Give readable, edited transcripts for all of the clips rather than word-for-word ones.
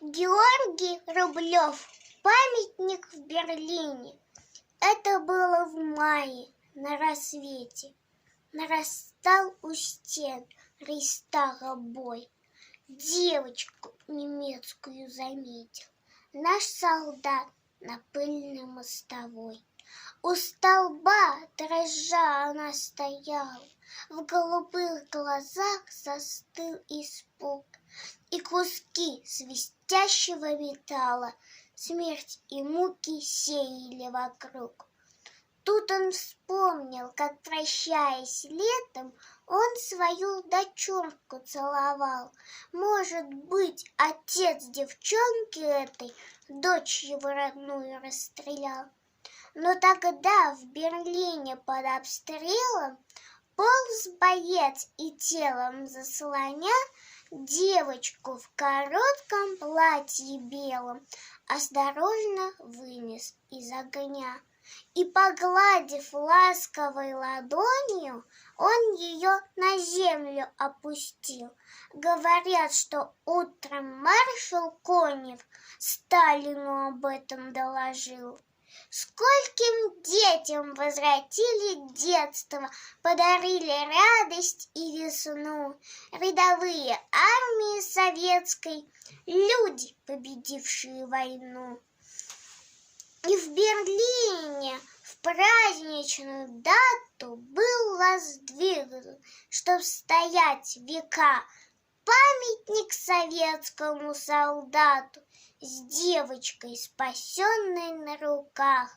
Георгий Рублев. Памятник в Берлине. Это было в мае на рассвете. Нарастал у стен Рейхстага бой. Девочку немецкую заметил наш солдат на пыльной мостовой. У столба, дрожа, она стояла, в голубых глазах застыл испуг, и куски свистящего металла смерть и муки сеяли вокруг. Тут он вспомнил, как, прощаясь летом, он свою дочурку целовал. Может быть, отец девчонки этой дочь его родную расстрелял. Но тогда в Берлине под обстрелом полз боец и телом заслоня девочку в коротком платье белом осторожно вынес из огня. И, погладив ласковой ладонью, он ее на землю опустил. Говорят, что утром маршал Конев Сталину об этом доложил. Скольким детям возвратили детство, подарили радость и весну рядовые армии советской, люди, победившие войну. И в Берлине в праздничную дату был воздвигнут, чтоб стоять века, памятник советскому солдату с девочкой, спасенной на руках.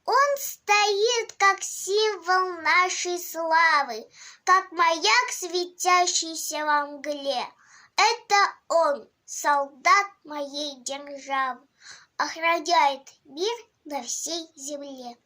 Он стоит как символ нашей славы, как маяк, светящийся во мгле. Это он, солдат моей державы, охраняет мир на всей земле.